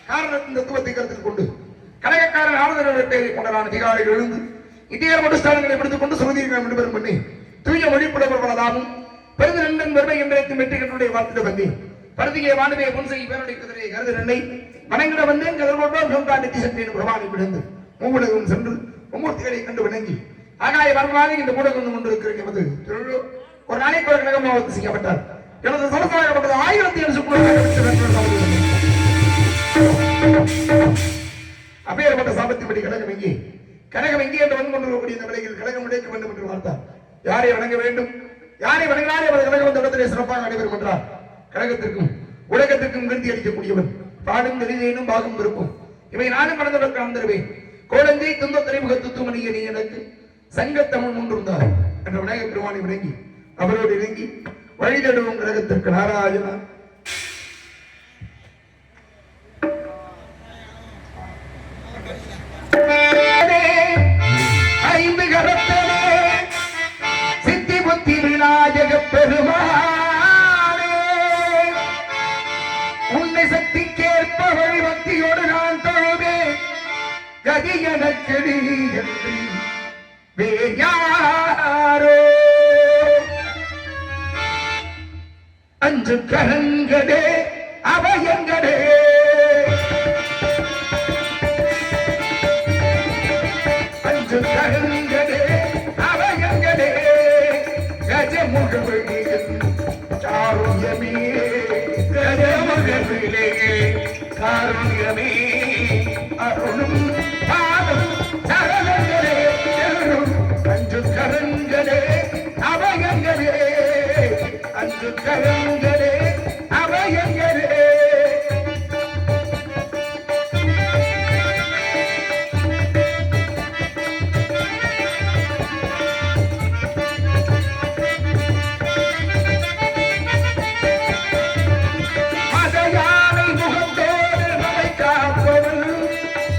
காரணத்தின் தத்துவத்தை கருத்தில் கொண்டு கழகக்காரன் ஆளுநர் பெயரை கொண்டதான அதிகாரிகள் எழுந்து இந்தியர் மனுஸ்தானங்களை பிடித்துக் கொண்டு சுமதியை விடுபெறும் பண்ணி தூய மொழிப்புலவர் பலதாமும் பெருது நண்பன் பெருமை என்றைக்கும் வெற்றிகளுடைய வாழ்த்து வந்தேன் பருதிகை வானுவே பொன்செய் பேரடை குதிரை கருது நெல்லை வணங்கிட வந்தேன் கதிர்கொண்டோம் சொந்தாண்டி சற்றேன் பிரபானை விழுந்து மூவுலகம் சென்று மும்மூர்த்திகளை கண்டு வணங்கி ஆகாய வரலாறு இந்த மூடகம் வந்து கொண்டிருக்கிற எமது திருவள்ளூர் ஒரு நாளைக்கு ஒரு கழகமாக செய்யப்பட்டார் எனது சொலசாகப்பட்டது 1700 அப்பேற்பட்ட சாபத்தின்படி கழகம் எங்கே கழகம் எங்கே என்று வந்து கொண்டிருக்கக்கூடிய இந்த விலையில் கழகம் உடைக்க வேண்டும் என்று பார்த்தார் யாரை வணங்க வேண்டும் யாரை வணங்கினாலே அவர் கழகம் இந்த இடத்திலே சிறப்பாக நடைபெறும் என்றார் கழகத்திற்கும் உலகத்திற்கும் கருத்தி அளிக்கக்கூடியவன் பாடும் தெரிதேனும் பாகும் விருப்பம் இவை நானும் கடந்ததற்கு அமர்ந்தருவேன் கோலந்தை துந்த துறைமுக துத்துமணிய நீ எனக்கு சங்கத்தமிழ் முன்றிருந்தார் என்ற விநாயகப் பெருமானை விளங்கி அவரோடு இறங்கி வழிதடுவோம் கழகத்திற்கு நாராயணா ஐந்து கரத்தனே சித்தி புத்தி விநாயக பெருமானே உன்னை சக்திக்கேற்ப வழிபக்தியோடு நான் தொழுவே கதி எனக்கு என்று வேயாரோ அஞ்சு கரங்களே அபயங்களே அஞ்சு கரங்களே அபயங்களே கஜமுகவழியில் காருண்யமே கஜமுகவிலே காருண்யமே அருணும் பாதம் சரணங்களே அஞ்சு கரங்களே அபயங்களே அஞ்சு கரங்களே அபயங்களே மதையானை முகத்தோடு நம்மை காப்பவன்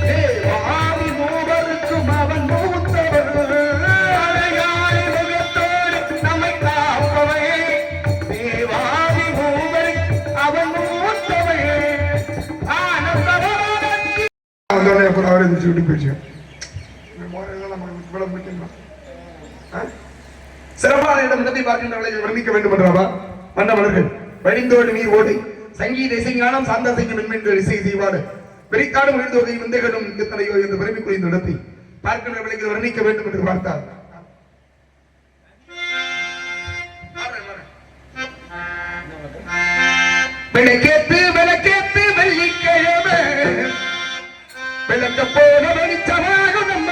தேவாதி மூவருக்கும் அவன் மூத்தவன் மதையானை முகத்தோடு நம்மை காப்பவன் தேவாதி மூவர் அவன் மூத்தவன் ஆனந்தவனி அவனே அப்புறம் அவரே விட்டு போயிடுச்சு சிறப்பான இடம் இடத்தை பார்க்கின்றவர்களை வர்ணிக்க வேண்டும் என்றாவா மன்னவர்கள் வழிந்தோடு நீர் ஓடை சங்கீத இசைஞானம் சாந்த செய்யும் மென்மென்று இசை செய்வாடு வெறிக்காடு விழுந்தோகை விந்தைகளும் இத்தனையோ என்று விரும்பி குறிந்த இடத்தை பார்க்கின்றவர்களை வர்ணிக்க வேண்டும் என்று பார்த்தார் விளக்கேத்து விளக்கேத்து வெள்ளிக்கிழமை விளக்க போல வெளிச்சமாக நம்ம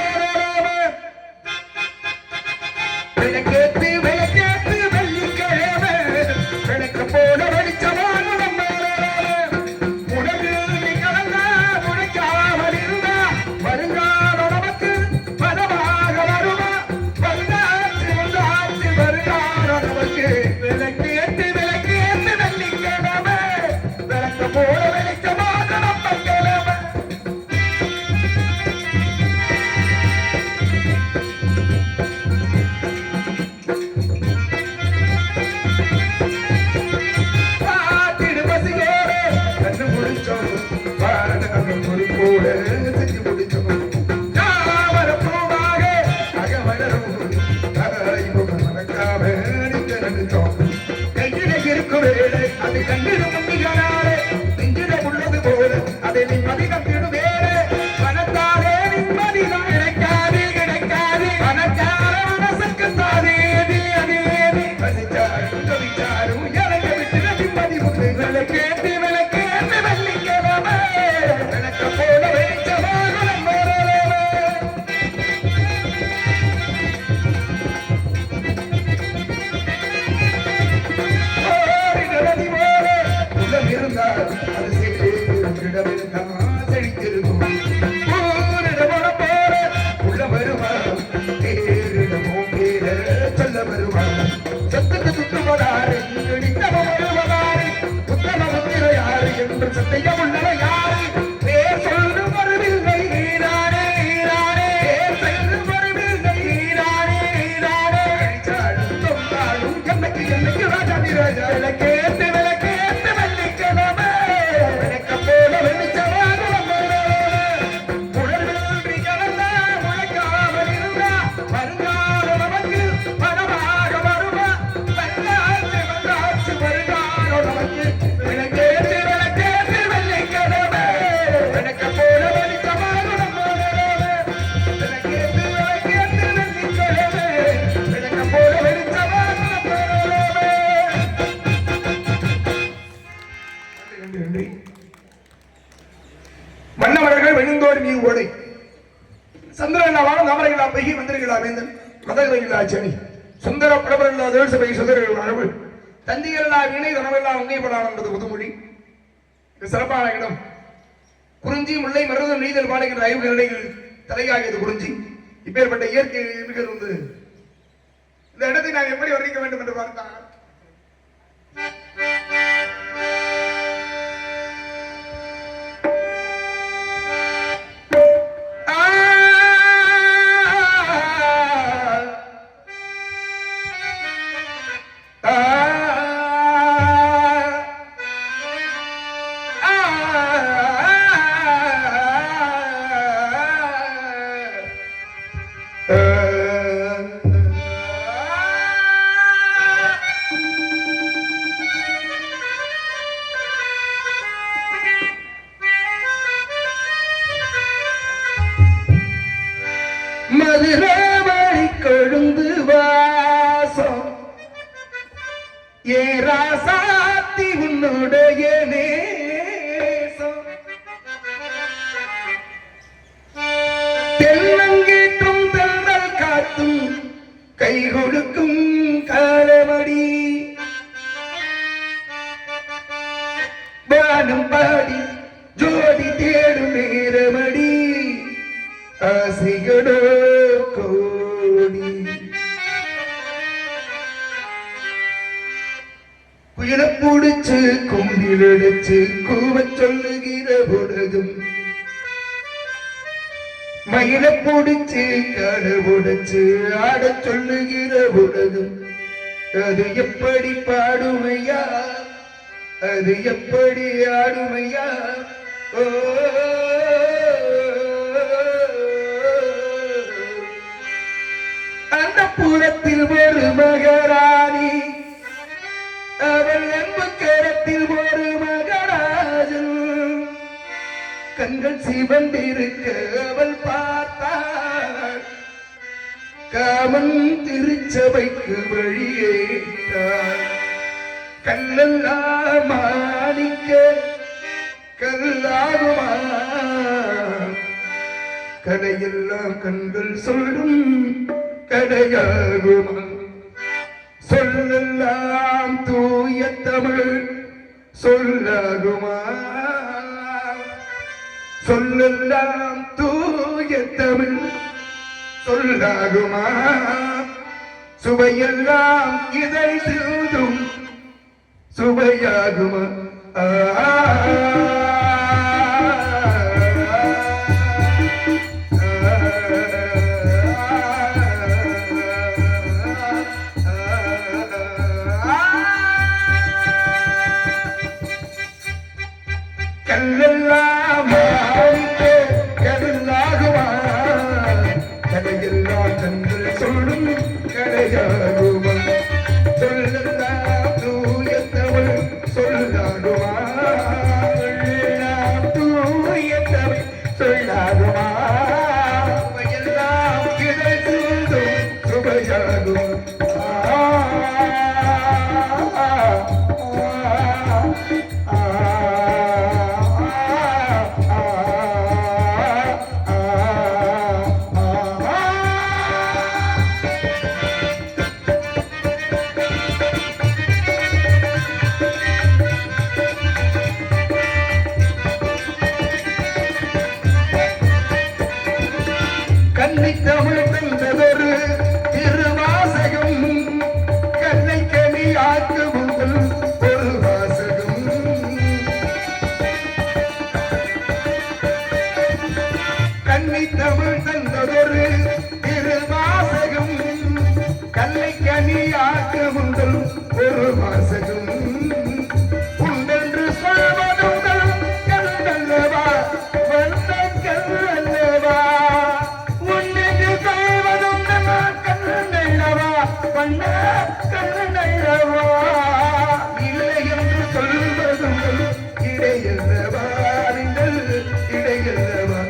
விளக்கேத்து விளக்கேத்து வெள்ளிக்கிழமை விளக்க போல வெளிச்சமாக நம்ம உனக்கு கலந்த உழைக்காமல் இருந்தா வருங்கால நமக்கு பதமாக வருமா வந்தாச்சு வந்தாச்சு வருங்கால நமக்கு விளக்கேத்து விளக்கேத்து வெள்ளிக்கிழமை கண்டுச்சோம் கையில இருக்கும் வேலை அது கண்டிடும் முன்னிகளாலே நெஞ்சில உள்ளது போல அதை நீ மதிகம் வேறு பணத்தாலே நிம்மதி கிடைக்காது கிடைக்காது பணக்கார மனசுக்கு தாதேது அதேது பசிச்சாரும் தவிச்சாரும் இறங்க விட்டு நிம்மதி முட்டு விளக்கேட்டு விளக்கேட்டு வெள்ளிக்கிழமை விளக்க போல வெளிச்சமாக வண்ணமலர்கள் வெண்ணிந்தோடு மீது ஓடை சந்திரனாவான தாமரைகளா பெய்கி மந்திரிகளா வேந்தன் மதகரைகளா சனி சுந்தர பிரபலா தேசபை சுந்தரர்கள் அளவு தந்திகளா வீணை தனவெல்லாம் உண்மைப்படான் என்பது புதுமொழி சிறப்பான இடம் குறிஞ்சி முல்லை மருதம் நீதல் பாடுகின்ற ஐந்து நிலைகள் தலையாகியது குறிஞ்சி இப்பேற்பட்ட இயற்கை வந்து இந்த இடத்தை நான் எப்படி வர்ணிக்க வேண்டும் என்று பார்த்தால் மதுரமணி கொழுந்து வாசம் ஏ ராசாத்தி உன்னுடைய நேசம் தென்னங்கேற்றும் தென்றல் காத்தும் கை கொடுக்கும் காலமடி வானம் பாடி ஜோடி தேடும் நேரமடி ஆசைகளோ கோடி குயில புடிச்சு கும்பிலடிச்சு கூவ சொல்லுகிற உலகம் மயில புடிச்சு காடு உடைச்சு ஆட சொல்லுகிற உலகம் அது எப்படி பாடுமையா அது எப்படி ஆடுமையா ஓ அந்த புறத்தில் ஒரு மகராணி அவள் என்பக்கரத்தில் ஒரு மகராஜன் கண்கள் சிவந்திருக்க அவள் பார்த்தாள் காமன் திருச்சபைக்கு வழியேற்றாள் கல்லெல்லாம் மாணிக்க கல்லாகுமா கதையெல்லாம் கண்கள் சொல்லும் கடையாகுமா சொல்லெல்லாம் தூய தமிழ் சொல்லாகுமா சொல்லெல்லாம் தூய தமிழ் சொல்லாகுமா சுவையெல்லாம் இதை சிந்தும் சுவையாகுமா கல்லெல்லாம் கல்லாகுமா கதையெல்லாம் கண்கள் சொல்லும் கடையாகுமா சொல்ல தனியாக உங்கள் ஒரு வாசகம் உண்டென்று சொல்வதுங்கள் கல்லவா வந்த கல்லவா உண்டென்று சொல்வதும் கல்லவா வந்த கல்லவா இல்லை என்று சொல்வதுங்கள் இடையல்லவா நீங்கள் இடையல்லவா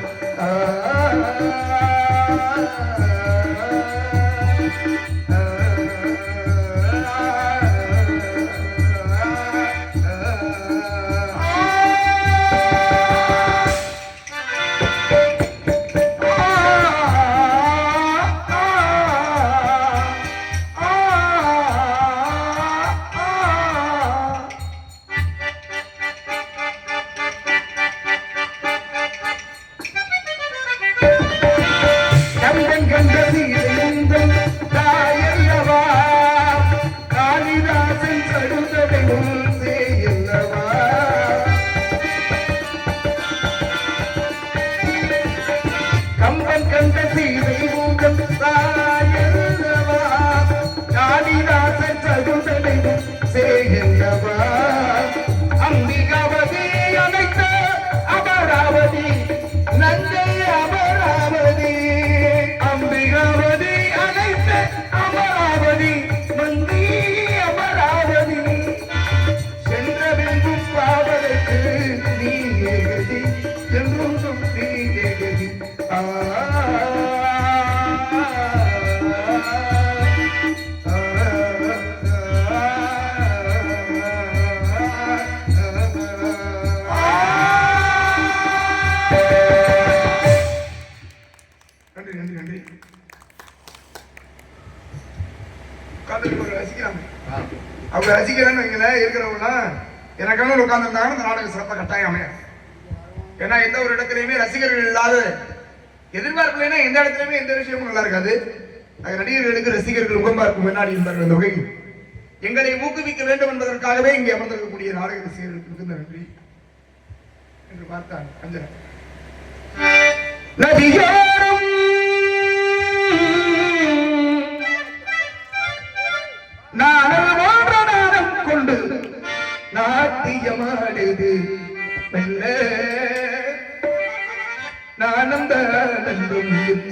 அவங்க ரசிக்கிறேன்னு வைங்கள இருக்கிறவங்க எனக்கான உட்கார்ந்துருந்தாங்க இந்த நாடகம் சிறப்பாக கட்டாயம் அமையும். ஏன்னா எந்த ஒரு இடத்துலையுமே ரசிகர்கள் இல்லாத எதிர்பார்ப்புலைன்னா எந்த இடத்துலையுமே எந்த விஷயமும் நல்லா இருக்காது. நடிகர்களுக்கு ரசிகர்கள் உகம்பா இருக்கும் முன்னாடி என்பார்கள். அந்த வகையில் எங்களை ஊக்குவிக்க வேண்டும் என்பதற்காகவே இங்கே அமர்ந்திருக்கக்கூடிய நாடக ரசிகர்களுக்கு மிகுந்த நன்றி என்று பார்த்தார் அஞ்சலா. நானும் கொண்டு நாட்டியமாடுது மெல்ல நானந்த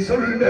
சொல்ல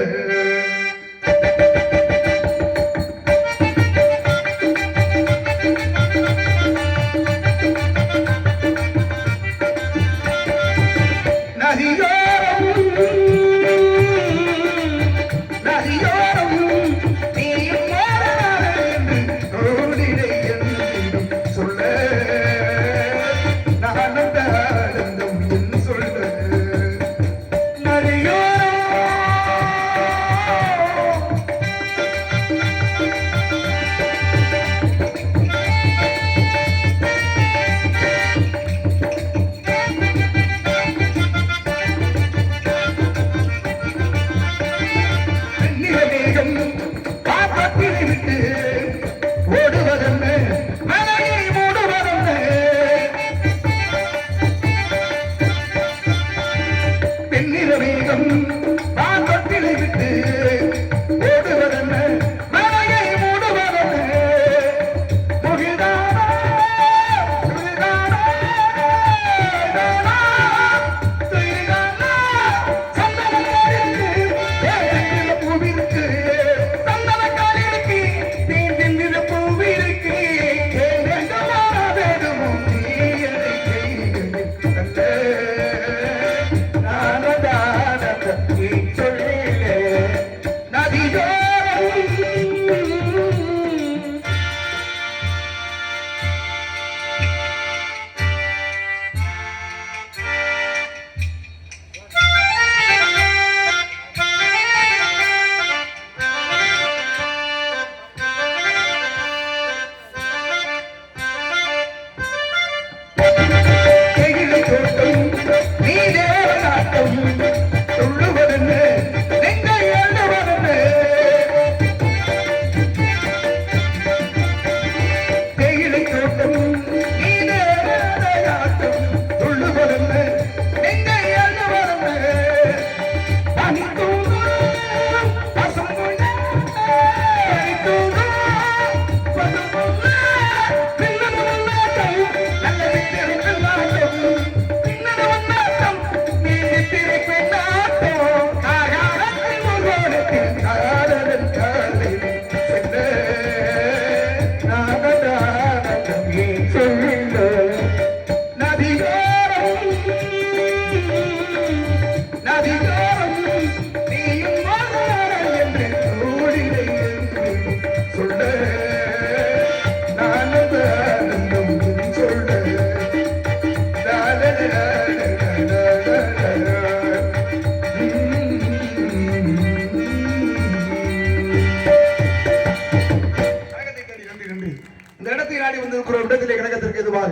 இந்த இடத்தை நாடி வந்திருக்கிற இடத்திலே கழகத்திற்கு எதுவாக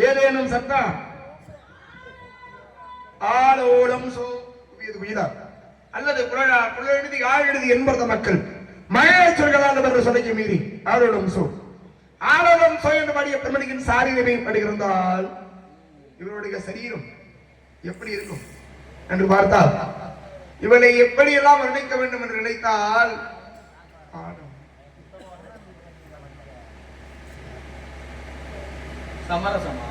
ஏதேனும் சத்தம் ஆலோலம் சோ அல்லது குழெழுதி ஆழெழுதி என்பத மக்கள் மழையை சொல்கிறார் என்று சொல்லிக்க மீறி ஆலோலம் சோ ஆலோலம் சோ என்று பாடிய பெண்மணியின் சாரீரமே படுகிறால் இவருடைய சரீரம் எப்படி இருக்கும் என்று பார்த்தால் இவனை எப்படி எல்லாம் நினைக்க வேண்டும் என்று நினைத்தால் சமரசமா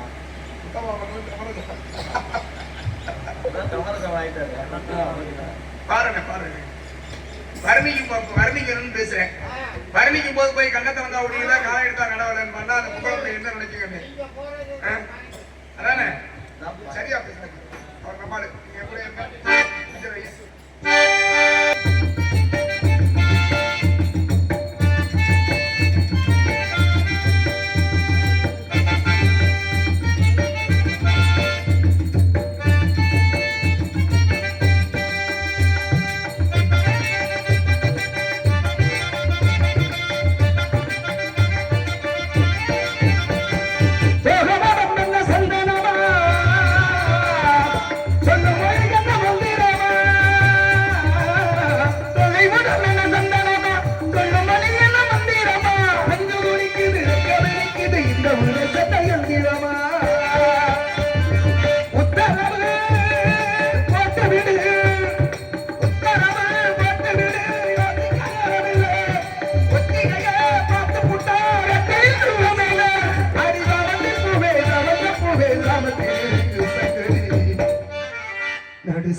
பாருங்க பாருங்க வர்ணிக்கணும்னு பேசுறேன். வர்ணிக்கும் போது போய் கண்ணத்தை வந்தா அப்படின்னா காலை எடுத்தா கடவுளன்னு பண்ணா அந்த முகத்தை என்ன நினைச்சுக்கன்னு அதானே சரியா பேசுறேன். அவர் நம்மாடு நீங்க எப்படி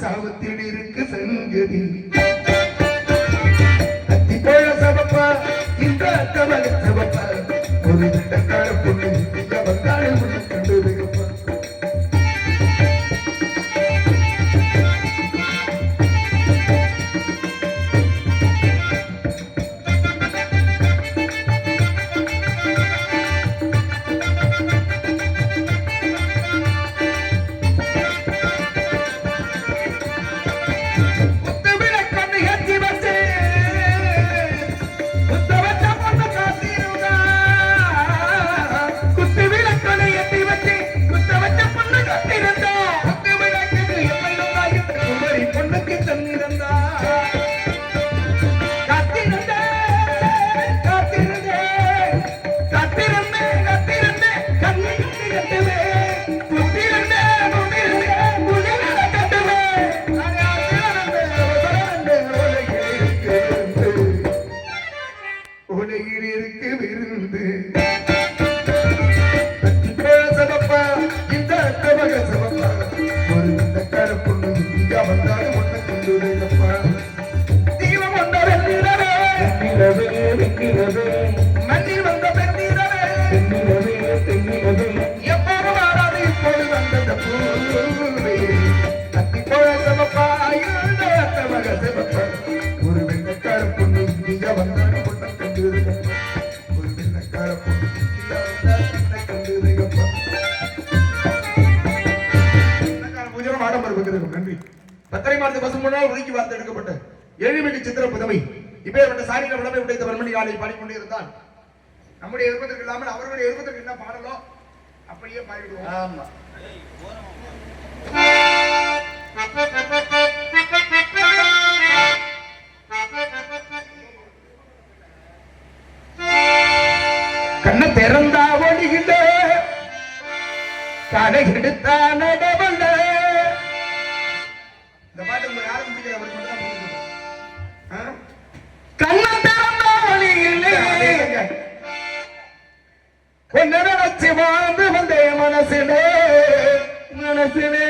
சாவத்தில் இருக்கு சங்கதி அத்தி போல சவப்பா இந்த கமல சவப்பா ஒரு தண்டக்கார பொண்ணு வந்தாலும் கண்டு வைப்பா நன்றி. பத்தரை மாதத்து பசு முன்னால் ஒதுக்கி வார்த்தை எடுக்கப்பட்ட ஏழுமிகு சித்திர புதமை இப்பேற்பட்ட சாரியில உடம்பை உடைத்த வன்மணி காலை பாடிக்கொண்டே இருந்தால் நம்முடைய விருப்பத்திற்கு இல்லாமல் அவர்களுடைய விருப்பத்திற்கு என்ன பாடலோ அப்படியே பாடிவிடுவோம். ஆமா கண்ண திறந்தா ஒளிகின்ற கடை எடுத்தா நடவல்ல இந்த பாட்டு உங்க யாரும் பிடிக்கிற அவர் மட்டும் தான் புரியுது. கண்ண திறந்தா ஒளிகின்ற என்ன நினைச்சு வாழ்ந்து வந்தே மனசிலே மனசிலே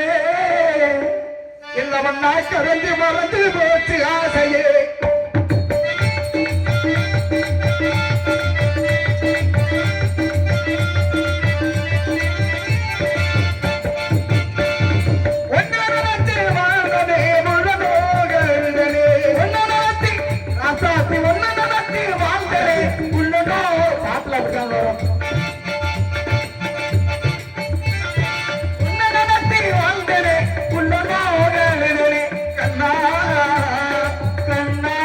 இல்லவன்னா கரந்து மறந்து போச்சு ஆசையே கண்ணா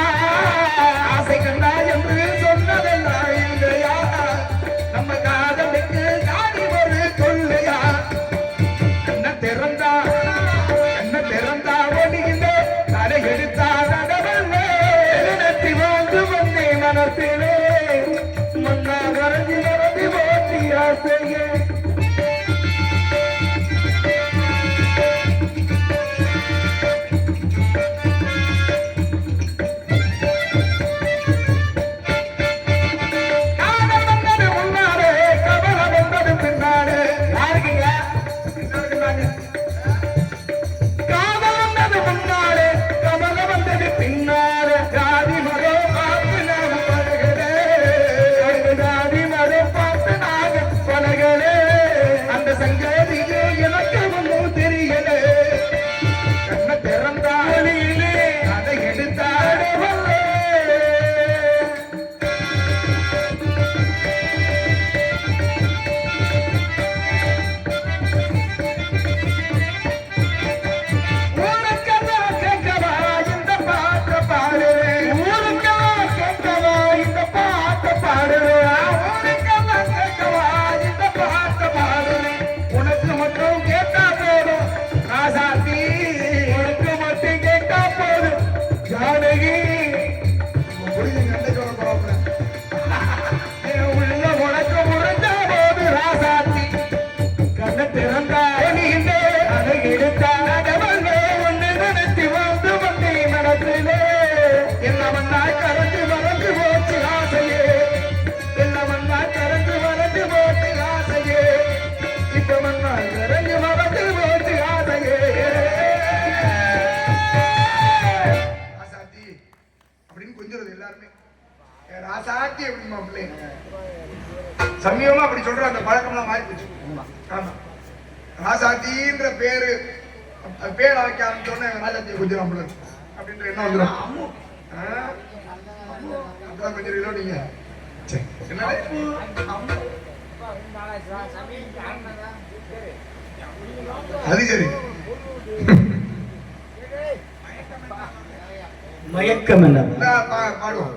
ஆசையே சமயமா அப்படி சொல்ற அந்த பழக்கம்லாம் மாறி போச்சு. ஆமா, ராசாத்தின்ற பேரு பேர் வைக்க ஆரம்பிச்சோடனே ராசாத்தியை கொஞ்சம் நம்மள அப்படின்ற என்ன வந்துடும். அதான் கொஞ்சம் இல்லை நீங்க அது சரி. மயக்கம் என்ன பாடுவோம்.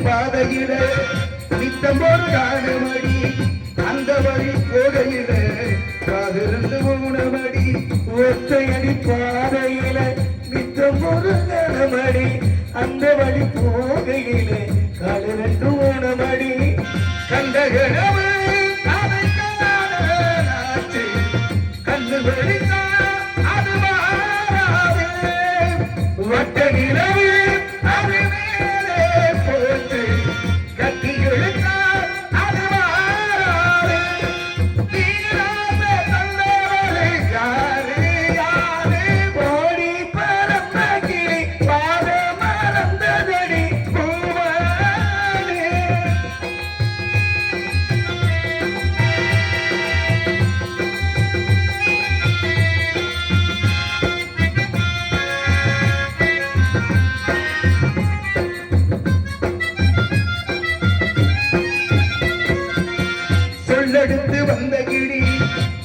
பாதையில நித்தம் ஒரு காணமடி அந்த வழி போகையில காதிருந்து ஊனமடி ஒத்தையடி பாதையில நித்தம் ஒரு காணமடி அந்த வழி போகையில காதிருந்து ஊனமடி கண்ட கனவு அதை காணாச்சு கண்ணு வெளிச்சா அது மாறாது வட்ட நிலவு அது எடுத்து வந்த கிளி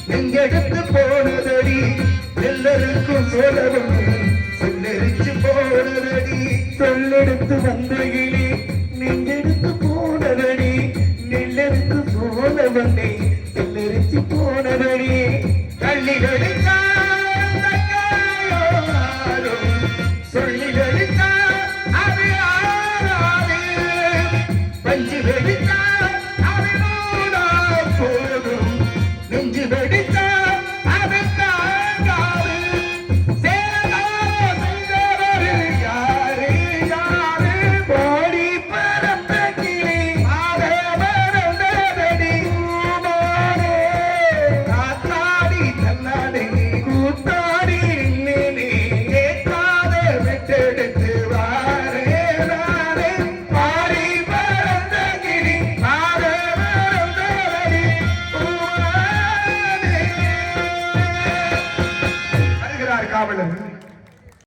நெஞ்செடுத்து போனதடி எல்லாருக்கும் சொல்லவும் சொல்லெரிச்சு போனதடி சொல்லெடுத்து வந்த கிளி நெஞ்செடுத்து போனதடி நெல்லெடுத்து போனவனை சொல்லெரிச்சு போனதடி தள்ளி சொல்லி வெடித்தா அது ஆறாது பஞ்சு வெடித்தா அது போதும் நெஞ்சு வெடி